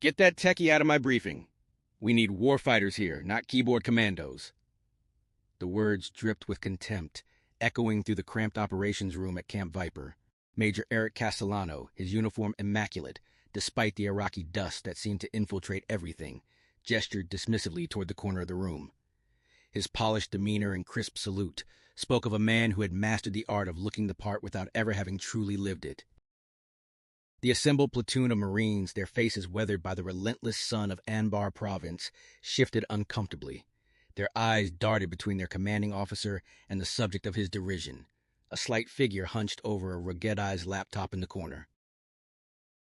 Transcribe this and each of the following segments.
Get that techie out of my briefing. We need warfighters here, not keyboard commandos. The words dripped with contempt, echoing through the cramped operations room at Camp Viper. Major Erik Castellano, his uniform immaculate, despite the Iraqi dust that seemed to infiltrate everything, gestured dismissively toward the corner of the room. His polished demeanor and crisp salute spoke of a man who had mastered the art of looking the part without ever having truly lived it. The assembled platoon of Marines, their faces weathered by the relentless sun of Anbar province, shifted uncomfortably. Their eyes darted between their commanding officer and the subject of his derision, a slight figure hunched over a ruggedized laptop in the corner.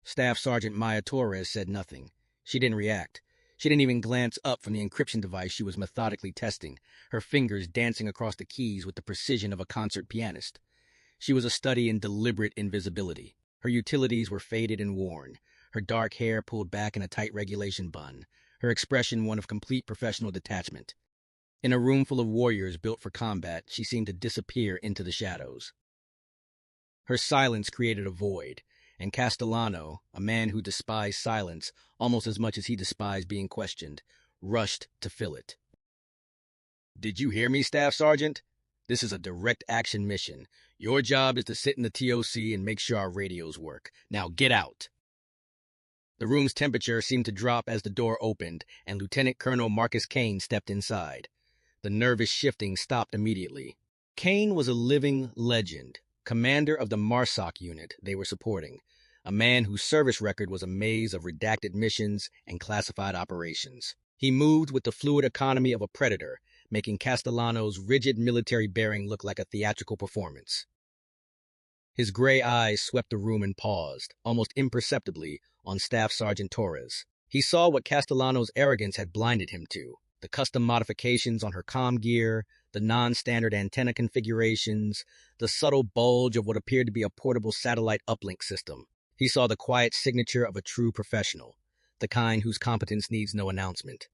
Staff Sergeant Maya Torres said nothing. She didn't react. She didn't even glance up from the encryption device she was methodically testing, her fingers dancing across the keys with the precision of a concert pianist. She was a study in deliberate invisibility. Her utilities were faded and worn, her dark hair pulled back in a tight regulation bun, her expression one of complete professional detachment. In a room full of warriors built for combat, she seemed to disappear into the shadows. Her silence created a void, and Castellano, a man who despised silence almost as much as he despised being questioned, rushed to fill it. "Did you hear me, Staff Sergeant? This is a direct action mission. Your job is to sit in the TOC and make sure our radios work. Now get out." The room's temperature seemed to drop as the door opened, and Lieutenant Colonel Kane stepped inside. The nervous shifting stopped immediately. Kane was a living legend, commander of the MARSOC unit they were supporting, a man whose service record was a maze of redacted missions and classified operations. He moved with the fluid economy of a predator, making Castellano's rigid military bearing look like a theatrical performance. His gray eyes swept the room and paused, almost imperceptibly, on Staff Sergeant Torres. He saw what Castellano's arrogance had blinded him to: the custom modifications on her comm gear, the non-standard antenna configurations, the subtle bulge of what appeared to be a portable satellite uplink system. He saw the quiet signature of a true professional, the kind whose competence needs no announcement.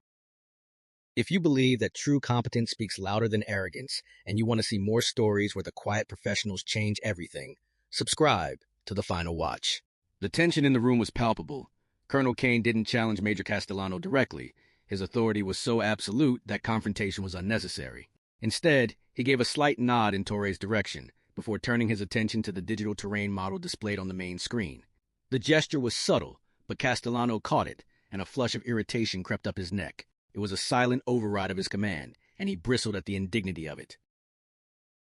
If you believe that true competence speaks louder than arrogance, and you want to see more stories where the quiet professionals change everything, subscribe to The Final Watch. The tension in the room was palpable. Colonel Kane didn't challenge Major Castellano directly. His authority was so absolute that confrontation was unnecessary. Instead, he gave a slight nod in Torres' direction, before turning his attention to the digital terrain model displayed on the main screen. The gesture was subtle, but Castellano caught it, and a flush of irritation crept up his neck. It was a silent override of his command, and he bristled at the indignity of it.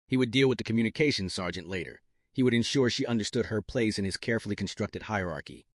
He would deal with the communications sergeant later. He would ensure she understood her place in his carefully constructed hierarchy.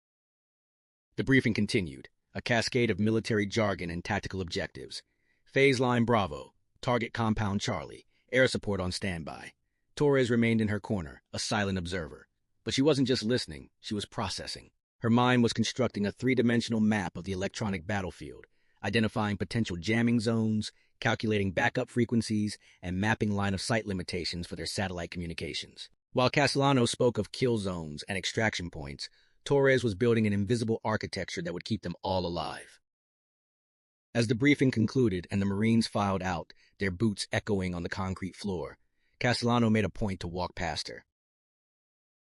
The briefing continued, a cascade of military jargon and tactical objectives. Phase line Bravo, target compound Charlie, air support on standby. Torres remained in her corner, a silent observer. But she wasn't just listening, she was processing. Her mind was constructing a three-dimensional map of the electronic battlefield, identifying potential jamming zones, calculating backup frequencies, and mapping line-of-sight limitations for their satellite communications. While Castellano spoke of kill zones and extraction points, Torres was building an invisible architecture that would keep them all alive. As the briefing concluded and the Marines filed out, their boots echoing on the concrete floor, Castellano made a point to walk past her.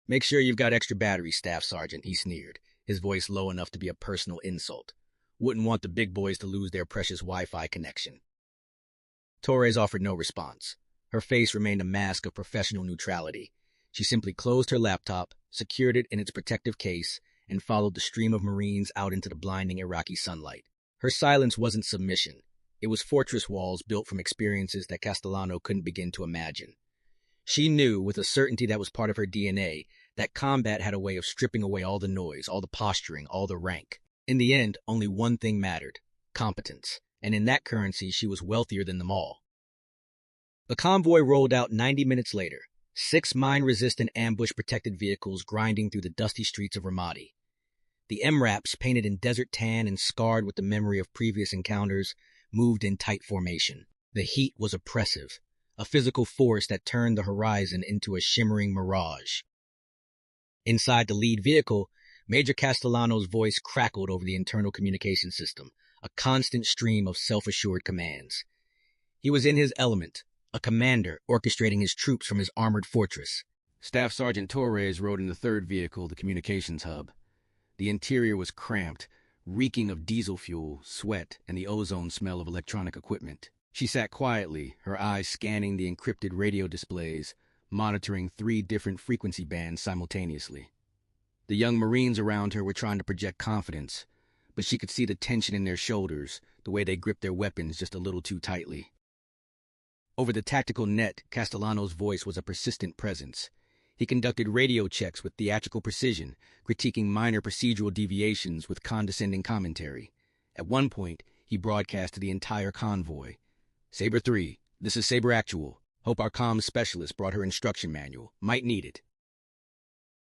"Make sure you've got extra batteries, Staff Sergeant," he sneered, his voice low enough to be a personal insult. "Wouldn't want the big boys to lose their precious Wi-Fi connection." Torres offered no response. Her face remained a mask of professional neutrality. She simply closed her laptop, secured it in its protective case, and followed the stream of Marines out into the blinding Iraqi sunlight. Her silence wasn't submission. It was fortress walls built from experiences that Castellano couldn't begin to imagine. She knew, with a certainty that was part of her DNA, that combat had a way of stripping away all the noise, all the posturing, all the rank. In the end, only one thing mattered: competence. And in that currency, she was wealthier than them all. The convoy rolled out 90 minutes later, 6 mine-resistant ambush-protected vehicles grinding through the dusty streets of Ramadi. The MRAPs, painted in desert tan and scarred with the memory of previous encounters, moved in tight formation. The heat was oppressive, a physical force that turned the horizon into a shimmering mirage. Inside the lead vehicle, Major Castellano's voice crackled over the internal communication system, a constant stream of self-assured commands. He was in his element, a commander orchestrating his troops from his armored fortress. Staff Sergeant Torres rode in the third vehicle, the communications hub. The interior was cramped, reeking of diesel fuel, sweat, and the ozone smell of electronic equipment. She sat quietly, her eyes scanning the encrypted radio displays, monitoring 3 different frequency bands simultaneously. The young Marines around her were trying to project confidence, but she could see the tension in their shoulders, the way they gripped their weapons just a little too tightly. Over the tactical net, Castellano's voice was a persistent presence. He conducted radio checks with theatrical precision, critiquing minor procedural deviations with condescending commentary. At one point, he broadcast to the entire convoy. "Sabre 3, this is Sabre Actual. Hope our comms specialist brought her instruction manual. Might need it."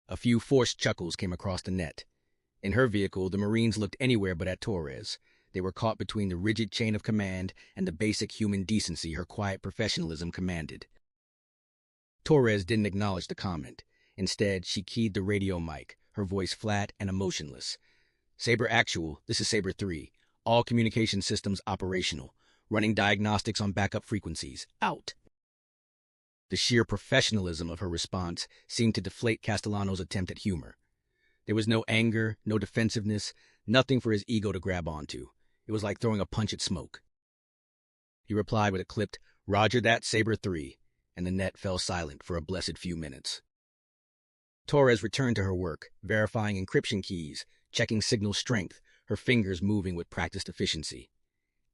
A few forced chuckles came across the net. In her vehicle, the Marines looked anywhere but at Torres. They were caught between the rigid chain of command and the basic human decency her quiet professionalism commanded. Torres didn't acknowledge the comment. Instead, she keyed the radio mic, her voice flat and emotionless. "Sabre Actual, this is Sabre 3. All communication systems operational. Running diagnostics on backup frequencies. Out." The sheer professionalism of her response seemed to deflate Castellano's attempt at humor. There was no anger, no defensiveness, nothing for his ego to grab onto. It was like throwing a punch at smoke. He replied with a clipped, "Roger that, Sabre 3, and the net fell silent for a blessed few minutes. Torres returned to her work, verifying encryption keys, checking signal strength, her fingers moving with practiced efficiency.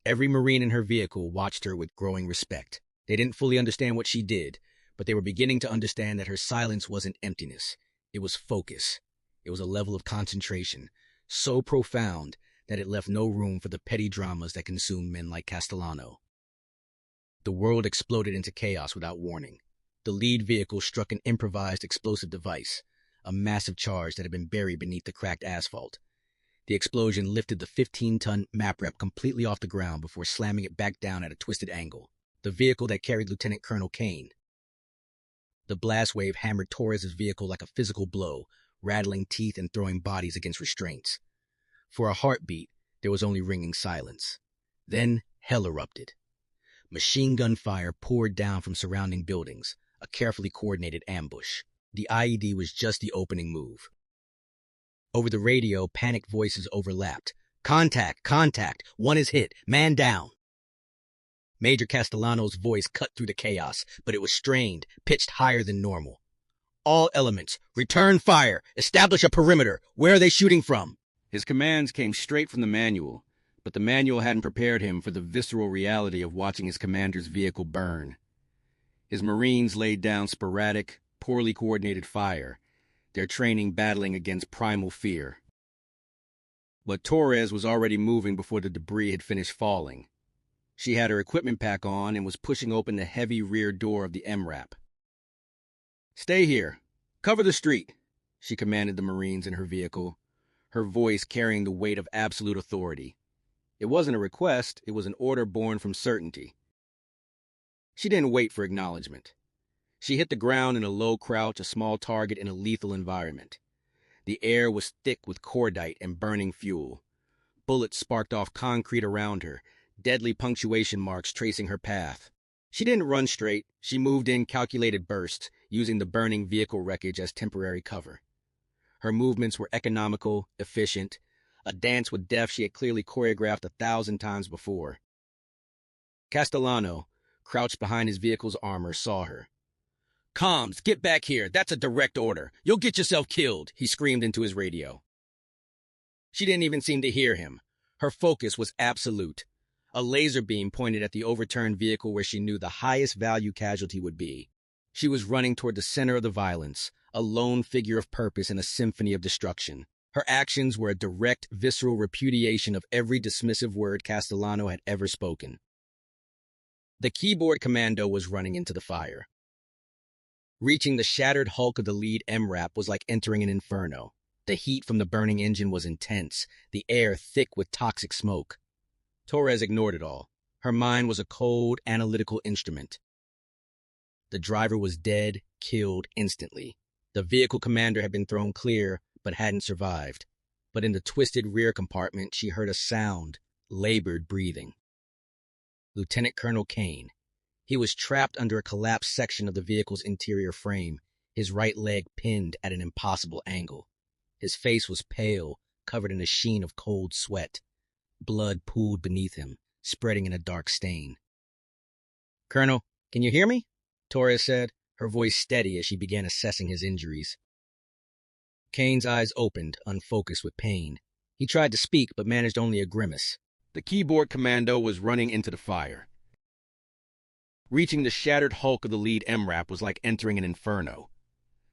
Every Marine in her vehicle watched her with growing respect. They didn't fully understand what she did, but they were beginning to understand that her silence wasn't emptiness. It was focus. It was a level of concentration, so profound that it left no room for the petty dramas that consumed men like Castellano. The world exploded into chaos without warning. The lead vehicle struck an improvised explosive device, a massive charge that had been buried beneath the cracked asphalt. The explosion lifted the 15-ton map rep completely off the ground before slamming it back down at a twisted angle. The vehicle that carried Lieutenant Colonel Kane. The blast wave hammered Torres' vehicle like a physical blow, rattling teeth and throwing bodies against restraints. For a heartbeat, there was only ringing silence. Then hell erupted. Machine gun fire poured down from surrounding buildings, a carefully coordinated ambush. The IED was just the opening move. Over the radio, panicked voices overlapped. "Contact! Contact! One is hit! Man down!" Major Castellano's voice cut through the chaos, but it was strained, pitched higher than normal. "All elements, return fire! Establish a perimeter! Where are they shooting from?" His commands came straight from the manual, but the manual hadn't prepared him for the visceral reality of watching his commander's vehicle burn. His Marines laid down sporadic, poorly coordinated fire, their training battling against primal fear. But Torres was already moving before the debris had finished falling. She had her equipment pack on and was pushing open the heavy rear door of the MRAP. "Stay here. Cover the street," she commanded the Marines in her vehicle, her voice carrying the weight of absolute authority. It wasn't a request, it was an order born from certainty. She didn't wait for acknowledgement. She hit the ground in a low crouch, a small target in a lethal environment. The air was thick with cordite and burning fuel. Bullets sparked off concrete around her, deadly punctuation marks tracing her path. She didn't run straight. She moved in calculated bursts, using the burning vehicle wreckage as temporary cover. Her movements were economical, efficient, a dance with death she had clearly choreographed 1,000 times before. Castellano, crouched behind his vehicle's armor, saw her. "Comms, get back here. That's a direct order. You'll get yourself killed," he screamed into his radio. She didn't even seem to hear him. Her focus was absolute. A laser beam pointed at the overturned vehicle where she knew the highest value casualty would be. She was running toward the center of the violence, a lone figure of purpose in a symphony of destruction. Her actions were a direct, visceral repudiation of every dismissive word Castellano had ever spoken. The keyboard commando was running into the fire. Reaching the shattered hulk of the lead MRAP was like entering an inferno. The heat from the burning engine was intense, the air thick with toxic smoke. Torres ignored it all. Her mind was a cold, analytical instrument. The driver was dead, killed instantly. The vehicle commander had been thrown clear, but hadn't survived. But in the twisted rear compartment, she heard a sound, labored breathing. Lieutenant Colonel Kane. He was trapped under a collapsed section of the vehicle's interior frame, his right leg pinned at an impossible angle. His face was pale, covered in a sheen of cold sweat. Blood pooled beneath him, spreading in a dark stain. "Colonel, can you hear me?" Torres said, her voice steady as she began assessing his injuries. Kane's eyes opened, unfocused with pain. He tried to speak, but managed only a grimace. The keyboard commando was running into the fire. Reaching the shattered hulk of the lead MRAP was like entering an inferno.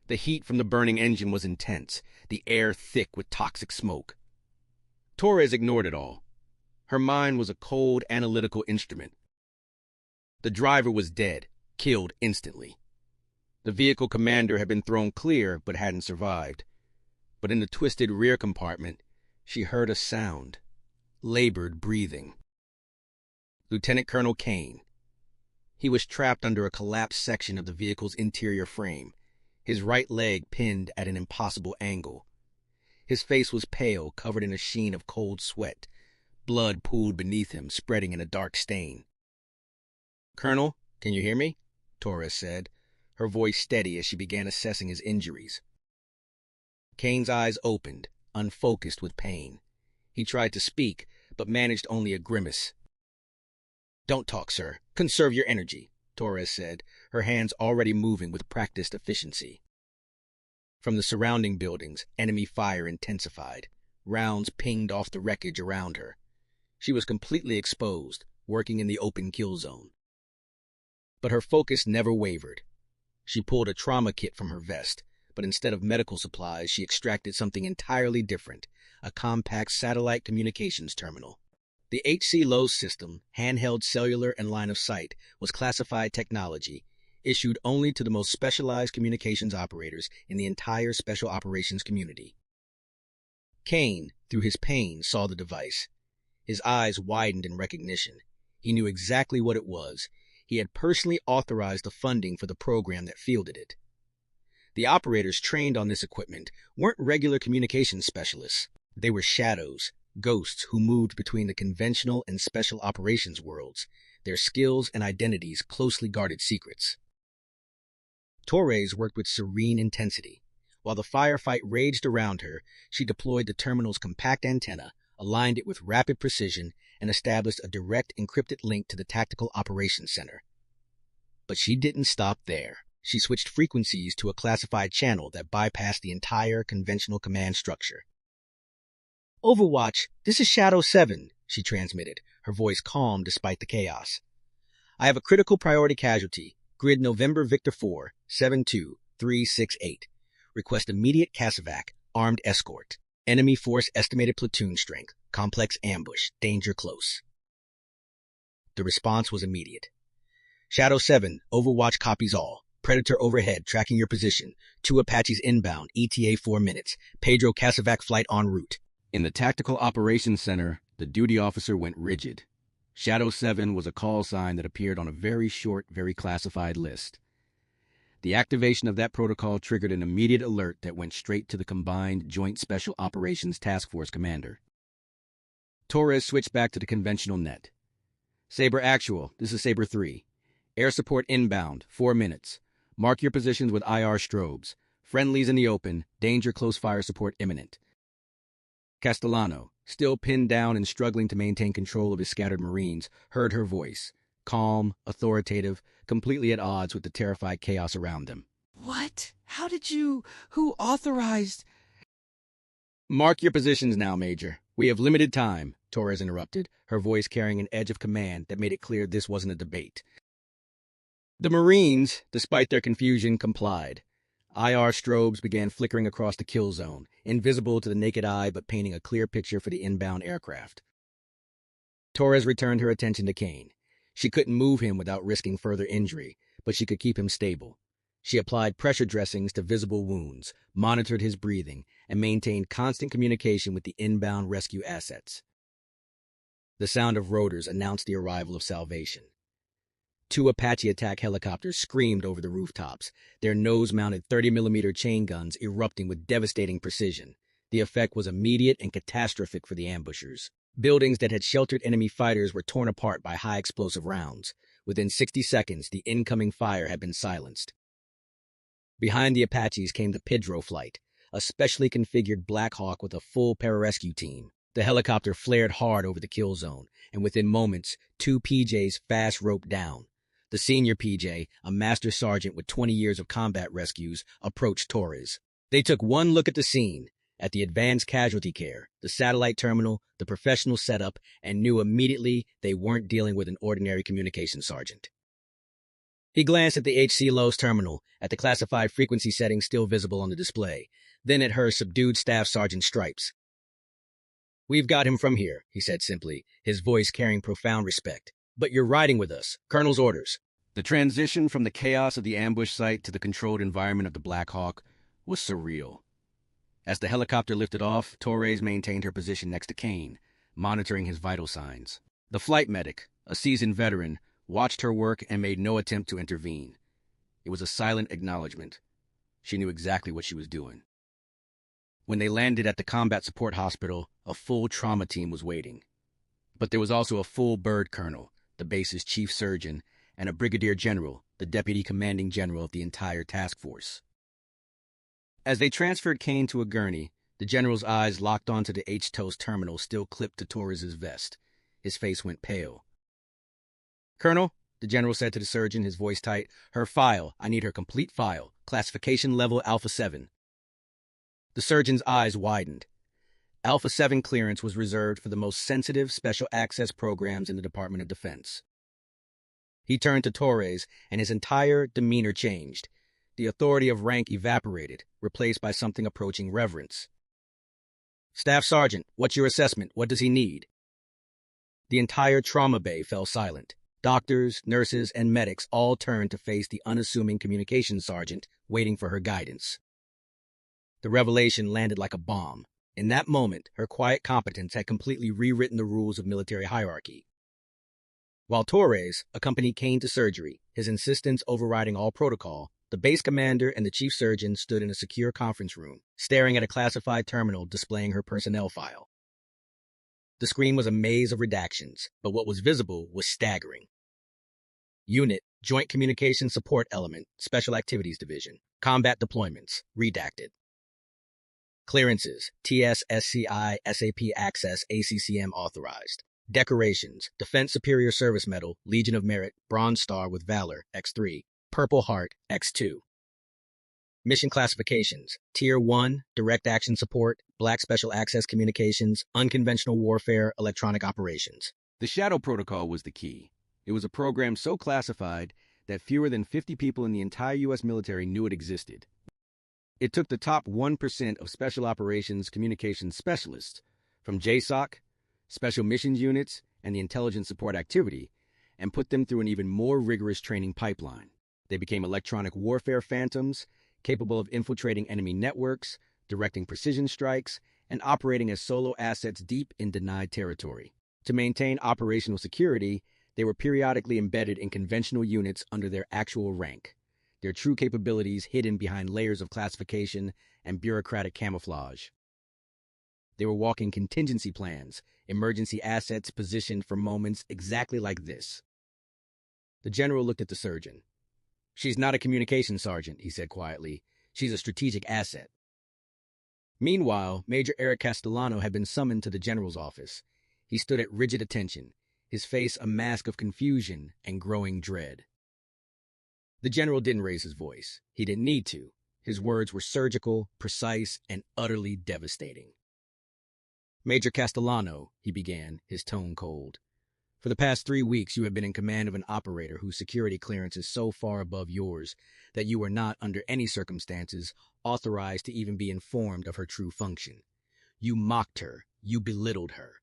The heat from the burning engine was intense, the air thick with toxic smoke. Torres ignored it all. Her mind was a cold, analytical instrument. The driver was dead, killed instantly. The vehicle commander had been thrown clear, but hadn't survived. But in the twisted rear compartment, she heard a sound. Labored breathing. Lieutenant Colonel Kane. He was trapped under a collapsed section of the vehicle's interior frame, his right leg pinned at an impossible angle. His face was pale, covered in a sheen of cold sweat. Blood pooled beneath him, spreading in a dark stain. "Colonel, can you hear me?" Torres said, her voice steady as she began assessing his injuries. Kane's eyes opened, unfocused with pain. He tried to speak, but managed only a grimace. "Don't talk, sir. Conserve your energy," Torres said, her hands already moving with practiced efficiency. From the surrounding buildings, enemy fire intensified. Rounds pinged off the wreckage around her. She was completely exposed, working in the open kill zone. But her focus never wavered. She pulled a trauma kit from her vest, but instead of medical supplies, she extracted something entirely different, a compact satellite communications terminal. The HC Lowe's system, handheld cellular and line of sight, was classified technology, issued only to the most specialized communications operators in the entire special operations community. Kane, through his pain, saw the device. His eyes widened in recognition. He knew exactly what it was. He had personally authorized the funding for the program that fielded it. The operators trained on this equipment weren't regular communications specialists. They were shadows, ghosts who moved between the conventional and special operations worlds, their skills and identities closely guarded secrets. Torres worked with serene intensity. While the firefight raged around her, she deployed the terminal's compact antenna, aligned it with rapid precision, and established a direct encrypted link to the Tactical Operations Center. But she didn't stop there. She switched frequencies to a classified channel that bypassed the entire conventional command structure. "Overwatch, this is Shadow 7, she transmitted, her voice calm despite the chaos. "I have a critical priority casualty, grid November Victor 4, 72368. Request immediate CASEVAC, armed escort. Enemy force estimated platoon strength, complex ambush, danger close." The response was immediate. "Shadow 7, Overwatch copies all. Predator overhead, tracking your position. 2 Apaches inbound, ETA 4 minutes. Pedro CASEVAC flight en route." In the Tactical Operations Center, the duty officer went rigid. Shadow 7 was a call sign that appeared on a very short, very classified list. The activation of that protocol triggered an immediate alert that went straight to the combined Joint Special Operations Task Force commander. Torres switched back to the conventional net. "Sabre Actual, this is Sabre 3. Air support inbound, 4 minutes. Mark your positions with IR strobes. Friendlies in the open, danger close fire support imminent." Castellano, still pinned down and struggling to maintain control of his scattered Marines, heard her voice, calm, authoritative, completely at odds with the terrified chaos around them. "What? How did you... Who authorized..." "Mark your positions now, Major. We have limited time," Torres interrupted, her voice carrying an edge of command that made it clear this wasn't a debate. The Marines, despite their confusion, complied. IR strobes began flickering across the kill zone, invisible to the naked eye but painting a clear picture for the inbound aircraft. Torres returned her attention to Kane. She couldn't move him without risking further injury, but she could keep him stable. She applied pressure dressings to visible wounds, monitored his breathing, and maintained constant communication with the inbound rescue assets. The sound of rotors announced the arrival of salvation. 2 Apache attack helicopters screamed over the rooftops, their nose-mounted 30mm chain guns erupting with devastating precision. The effect was immediate and catastrophic for the ambushers. Buildings that had sheltered enemy fighters were torn apart by high-explosive rounds. Within 60 seconds, the incoming fire had been silenced. Behind the Apaches came the Pedro flight, a specially configured Black Hawk with a full pararescue team. The helicopter flared hard over the kill zone, and within moments, 2 PJs fast roped down. The senior PJ, a master sergeant with 20 years of combat rescues, approached Torres. They took one look at the scene, at the advanced casualty care, the satellite terminal, the professional setup, and knew immediately they weren't dealing with an ordinary communications sergeant. He glanced at the HC Lowe's terminal, at the classified frequency settings still visible on the display, then at her subdued staff sergeant's stripes. "We've got him from here," he said simply, his voice carrying profound respect. "But you're riding with us. Colonel's orders." The transition from the chaos of the ambush site to the controlled environment of the Black Hawk was surreal. As the helicopter lifted off, Torres maintained her position next to Kane, monitoring his vital signs. The flight medic, a seasoned veteran, watched her work and made no attempt to intervene. It was a silent acknowledgement. She knew exactly what she was doing. When they landed at the combat support hospital, a full trauma team was waiting. But there was also a full bird colonel, the base's chief surgeon, and a brigadier general, the deputy commanding general of the entire task force. As they transferred Kane to a gurney, the general's eyes locked onto the H-TOS terminal still clipped to Torres's vest. His face went pale. "Colonel," the general said to the surgeon, his voice tight, "her file. I need her complete file. Classification level Alpha 7. The surgeon's eyes widened. Alpha 7 clearance was reserved for the most sensitive special access programs in the Department of Defense. He turned to Torres, and his entire demeanor changed. The authority of rank evaporated, replaced by something approaching reverence. "Staff Sergeant, what's your assessment? What does he need?" The entire trauma bay fell silent. Doctors, nurses, and medics all turned to face the unassuming communications sergeant, waiting for her guidance. The revelation landed like a bomb. In that moment, her quiet competence had completely rewritten the rules of military hierarchy. While Torres accompanied Kane to surgery, his insistence overriding all protocol, the base commander and the chief surgeon stood in a secure conference room, staring at a classified terminal displaying her personnel file. The screen was a maze of redactions, but what was visible was staggering. Unit, Joint Communications Support Element, Special Activities Division, Combat Deployments, redacted. Clearances, TS, SCI, SAP Access, ACCM authorized. Decorations, Defense Superior Service Medal, Legion of Merit, Bronze Star with Valor, X3, Purple Heart, X2. Mission classifications, Tier 1, Direct Action Support, Black Special Access Communications, Unconventional Warfare, Electronic Operations. The Shadow Protocol was the key. It was a program so classified that fewer than 50 people in the entire U.S. military knew it existed. It took the top 1% of Special Operations Communications Specialists from JSOC, Special Missions Units, and the Intelligence Support Activity, and put them through an even more rigorous training pipeline. They became electronic warfare phantoms, capable of infiltrating enemy networks, directing precision strikes, and operating as solo assets deep in denied territory. To maintain operational security, they were periodically embedded in conventional units under their actual rank, their true capabilities hidden behind layers of classification and bureaucratic camouflage. They were walking contingency plans, emergency assets positioned for moments exactly like this. The general looked at the surgeon. "She's not a communications sergeant," he said quietly. "She's a strategic asset." Meanwhile, Major Erik Castellano had been summoned to the general's office. He stood at rigid attention, his face a mask of confusion and growing dread. The general didn't raise his voice. He didn't need to. His words were surgical, precise, and utterly devastating. "Major Castellano," he began, his tone cold. "For the past 3 weeks, you have been in command of an operator whose security clearance is so far above yours that you are not, under any circumstances, authorized to even be informed of her true function. You mocked her. You belittled her.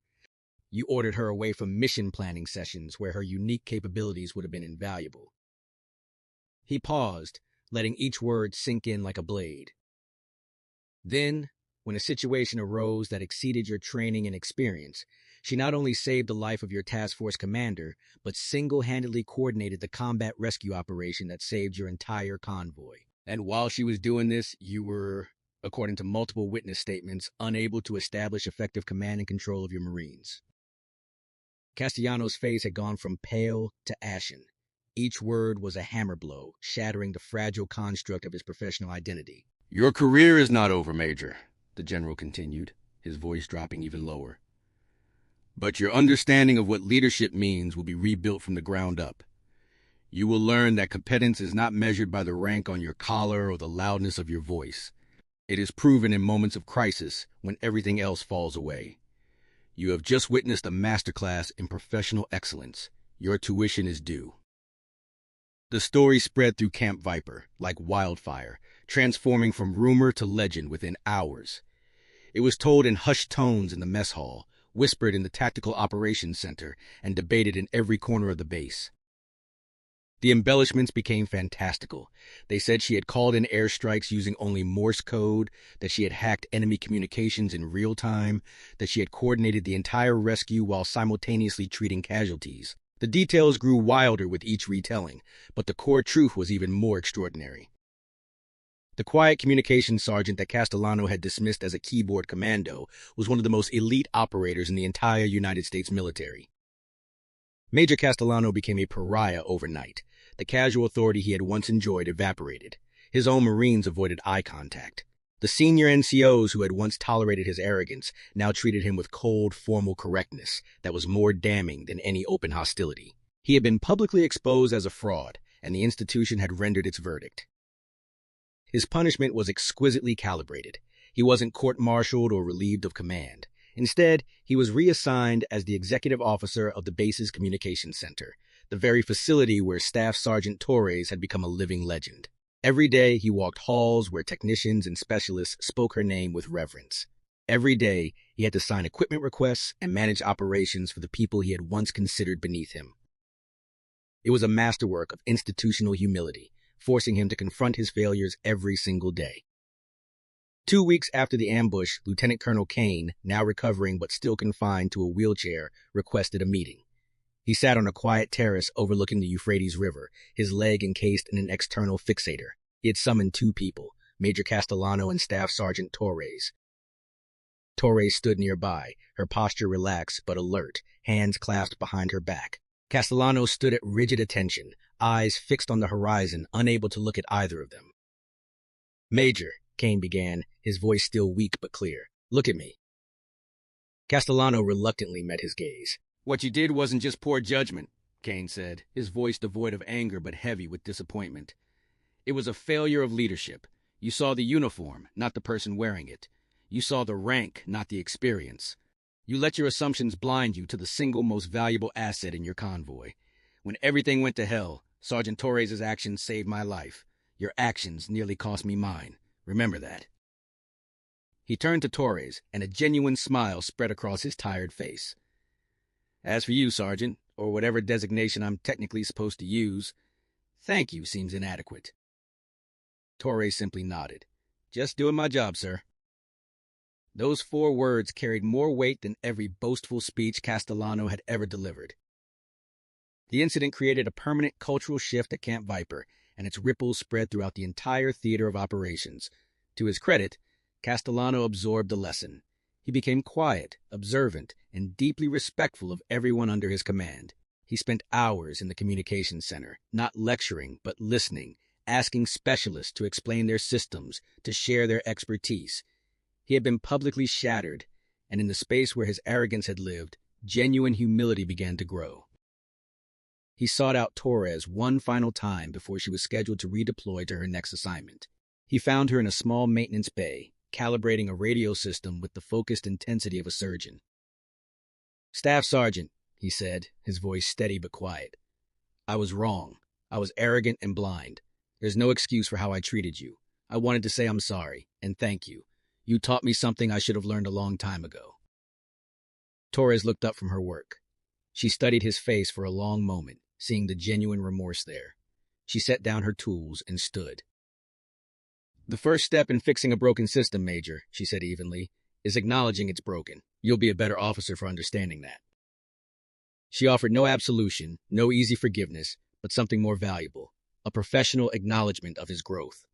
You ordered her away from mission planning sessions where her unique capabilities would have been invaluable." He paused, letting each word sink in like a blade. "Then, when a situation arose that exceeded your training and experience, she not only saved the life of your task force commander, but single-handedly coordinated the combat rescue operation that saved your entire convoy. And while she was doing this, you were, according to multiple witness statements, unable to establish effective command and control of your Marines." Castellano's face had gone from pale to ashen. Each word was a hammer blow, shattering the fragile construct of his professional identity. Your career is not over, Major, the general continued, his voice dropping even lower. But your understanding of what leadership means will be rebuilt from the ground up. You will learn that competence is not measured by the rank on your collar or the loudness of your voice. It is proven in moments of crisis when everything else falls away. You have just witnessed a masterclass in professional excellence. Your tuition is due. The story spread through Camp Viper like wildfire, transforming from rumor to legend within hours. It was told in hushed tones in the mess hall, whispered in the Tactical Operations Center, and debated in every corner of the base. The embellishments became fantastical. They said she had called in airstrikes using only Morse code, that she had hacked enemy communications in real time, that she had coordinated the entire rescue while simultaneously treating casualties. The details grew wilder with each retelling, but the core truth was even more extraordinary. The quiet communications sergeant that Castellano had dismissed as a keyboard commando was one of the most elite operators in the entire United States military. Major Castellano became a pariah overnight. The casual authority he had once enjoyed evaporated. His own Marines avoided eye contact. The senior NCOs who had once tolerated his arrogance now treated him with cold, formal correctness that was more damning than any open hostility. He had been publicly exposed as a fraud, and the institution had rendered its verdict. His punishment was exquisitely calibrated. He wasn't court-martialed or relieved of command. Instead, he was reassigned as the executive officer of the base's communications center, the very facility where Staff Sergeant Torres had become a living legend. Every day, he walked halls where technicians and specialists spoke her name with reverence. Every day, he had to sign equipment requests and manage operations for the people he had once considered beneath him. It was a masterwork of institutional humility, forcing him to confront his failures every single day. 2 weeks after the ambush, Lieutenant Colonel Kane, now recovering but still confined to a wheelchair, requested a meeting. He sat on a quiet terrace overlooking the Euphrates River, his leg encased in an external fixator. He had summoned 2 people, Major Castellano and Staff Sergeant Torres. Torres stood nearby, her posture relaxed but alert, hands clasped behind her back. Castellano stood at rigid attention, eyes fixed on the horizon, unable to look at either of them. "Major," Kane began, his voice still weak but clear, "look at me." Castellano reluctantly met his gaze. "What you did wasn't just poor judgment," Kane said, his voice devoid of anger but heavy with disappointment. "It was a failure of leadership. You saw the uniform, not the person wearing it. You saw the rank, not the experience. You let your assumptions blind you to the single most valuable asset in your convoy. When everything went to hell, Sergeant Torres' actions saved my life. Your actions nearly cost me mine. Remember that." He turned to Torres, and a genuine smile spread across his tired face. "As for you, Sergeant, or whatever designation I'm technically supposed to use, thank you seems inadequate." Torres simply nodded. "Just doing my job, sir." Those 4 words carried more weight than every boastful speech Castellano had ever delivered. The incident created a permanent cultural shift at Camp Viper, and its ripples spread throughout the entire theater of operations. To his credit, Castellano absorbed the lesson. He became quiet, observant, and deeply respectful of everyone under his command. He spent hours in the communications center, not lecturing, but listening, asking specialists to explain their systems, to share their expertise. He had been publicly shattered, and in the space where his arrogance had lived, genuine humility began to grow. He sought out Torres one final time before she was scheduled to redeploy to her next assignment. He found her in a small maintenance bay, calibrating a radio system with the focused intensity of a surgeon. "Staff Sergeant," he said, his voice steady but quiet. "I was wrong. I was arrogant and blind. There's no excuse for how I treated you. I wanted to say I'm sorry, and thank you. You taught me something I should have learned a long time ago." Torres looked up from her work. She studied his face for a long moment, seeing the genuine remorse there. She set down her tools and stood. "The first step in fixing a broken system, Major," she said evenly, "is acknowledging it's broken. You'll be a better officer for understanding that." She offered no absolution, no easy forgiveness, but something more valuable, a professional acknowledgement of his growth.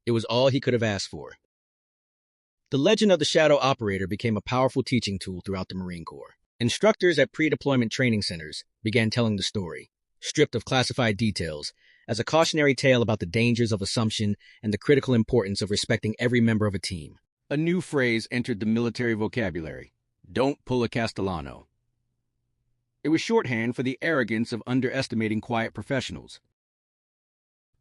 It was all he could have asked for. The legend of the shadow operator became a powerful teaching tool throughout the Marine Corps. Instructors at pre-deployment training centers began telling the story, stripped of classified details, as a cautionary tale about the dangers of assumption and the critical importance of respecting every member of a team. A new phrase entered the military vocabulary: don't pull a Castellano. It was shorthand for the arrogance of underestimating quiet professionals.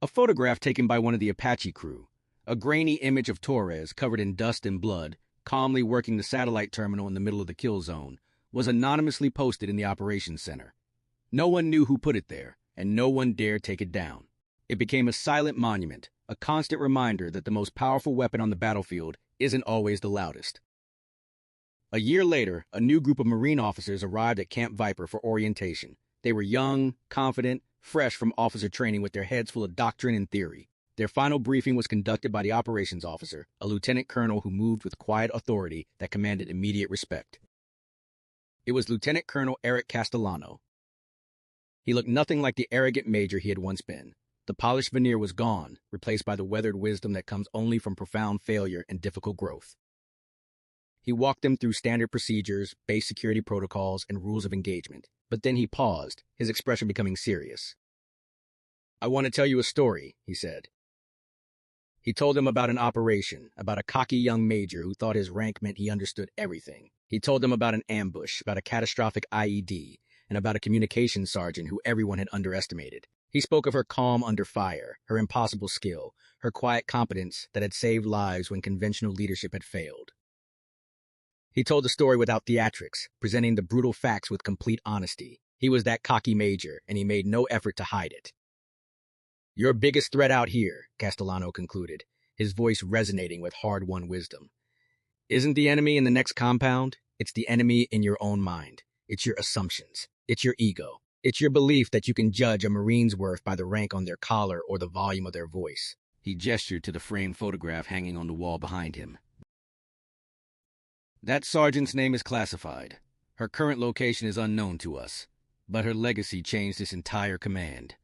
A photograph taken by one of the Apache crew, a grainy image of Torres covered in dust and blood, calmly working the satellite terminal in the middle of the kill zone, was anonymously posted in the operations center. No one knew who put it there, and no one dared take it down. It became a silent monument, a constant reminder that the most powerful weapon on the battlefield isn't always the loudest. A year later, a new group of Marine officers arrived at Camp Viper for orientation. They were young, confident, fresh from officer training with their heads full of doctrine and theory. Their final briefing was conducted by the operations officer, a lieutenant colonel who moved with quiet authority that commanded immediate respect. It was Lieutenant Colonel Erik Castellano. He looked nothing like the arrogant major he had once been. The polished veneer was gone, replaced by the weathered wisdom that comes only from profound failure and difficult growth. He walked them through standard procedures, base security protocols, and rules of engagement. But then he paused, his expression becoming serious. "I want to tell you a story," he said. He told them about an operation, about a cocky young major who thought his rank meant he understood everything. He told them about an ambush, about a catastrophic IED, and about a communications sergeant who everyone had underestimated. He spoke of her calm under fire, her impossible skill, her quiet competence that had saved lives when conventional leadership had failed. He told the story without theatrics, presenting the brutal facts with complete honesty. He was that cocky major, and he made no effort to hide it. "Your biggest threat out here," Castellano concluded, his voice resonating with hard-won wisdom, "isn't the enemy in the next compound. It's the enemy in your own mind. It's your assumptions. It's your ego. It's your belief that you can judge a Marine's worth by the rank on their collar or the volume of their voice." He gestured to the framed photograph hanging on the wall behind him. "That sergeant's name is classified. Her current location is unknown to us, but her legacy changed this entire command.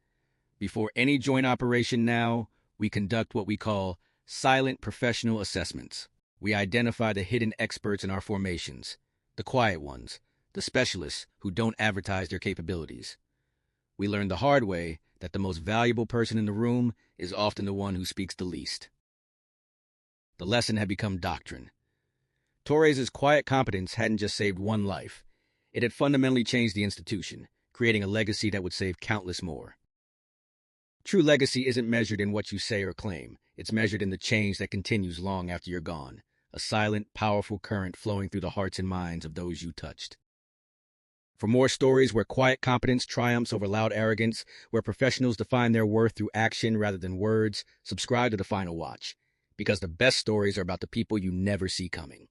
Before any joint operation now, we conduct what we call silent professional assessments. We identify the hidden experts in our formations, the quiet ones, the specialists who don't advertise their capabilities. We learn the hard way that the most valuable person in the room is often the one who speaks the least." The lesson had become doctrine. Torres' quiet competence hadn't just saved one life. It had fundamentally changed the institution, creating a legacy that would save countless more. True legacy isn't measured in what you say or claim. It's measured in the change that continues long after you're gone, a silent, powerful current flowing through the hearts and minds of those you touched. For more stories where quiet competence triumphs over loud arrogance, where professionals define their worth through action rather than words, subscribe to The Final Watch, because the best stories are about the people you never see coming.